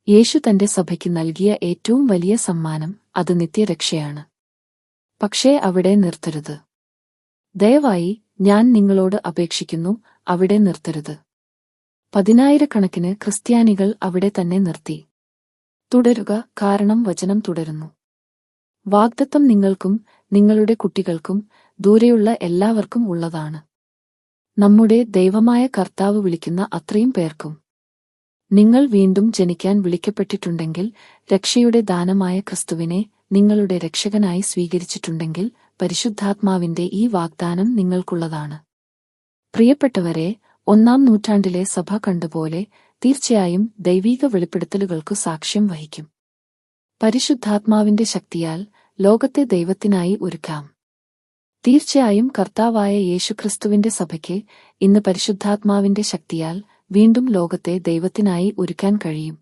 യേശു തന്റെ സഭയ്ക്ക് നൽകിയ ഏറ്റവും വലിയ സമ്മാനം അത് നിത്യരക്ഷയാണ്. പക്ഷേ അവിടെ നിർത്തരുത്. ദയവായി ഞാൻ നിങ്ങളോട് അപേക്ഷിക്കുന്നു, അവിടെ നിർത്തരുത്. പതിനായിരക്കണക്കിന് ക്രിസ്ത്യാനികൾ അവിടെ തന്നെ നിർത്തി. തുടരുക, കാരണം വചനം തുടരുന്നു. വാഗ്ദത്തം നിങ്ങൾക്കും നിങ്ങളുടെ കുട്ടികൾക്കും ദൂരെയുള്ള എല്ലാവർക്കും ഉള്ളതാണ്. നമ്മുടെ ദൈവമായ കർത്താവ് വിളിക്കുന്ന അത്രയും പേർക്കും. നിങ്ങൾ വീണ്ടും ജനിക്കാൻ വിളിക്കപ്പെട്ടിട്ടുണ്ടെങ്കിൽ, രക്ഷയുടെ ദാനമായ ക്രിസ്തുവിനെ നിങ്ങളുടെ രക്ഷകനായി സ്വീകരിച്ചിട്ടുണ്ടെങ്കിൽ, പരിശുദ്ധാത്മാവിന്റെ ഈ വാഗ്ദാനം നിങ്ങൾക്കുള്ളതാണ്. പ്രിയപ്പെട്ടവരെ, 1-ാം നൂറ്റാണ്ടിലെ സഭ കണ്ടുപോലെ തീർച്ചയായും ദൈവീക വെളിപ്പെടുത്തലുകൾക്കു സാക്ഷ്യം വഹിക്കും. പരിശുദ്ധാത്മാവിന്റെ ശക്തിയാൽ ലോകത്തെ ദൈവത്തിനായി ഒരുക്കാം. തീർച്ചയായും കർത്താവായ യേശുക്രിസ്തുവിന്റെ സഭയ്ക്ക് ഇന്ന് പരിശുദ്ധാത്മാവിന്റെ ശക്തിയാൽ വീണ്ടും ലോകത്തെ ദൈവത്തിനായി ഒരുക്കാൻ കഴിയും.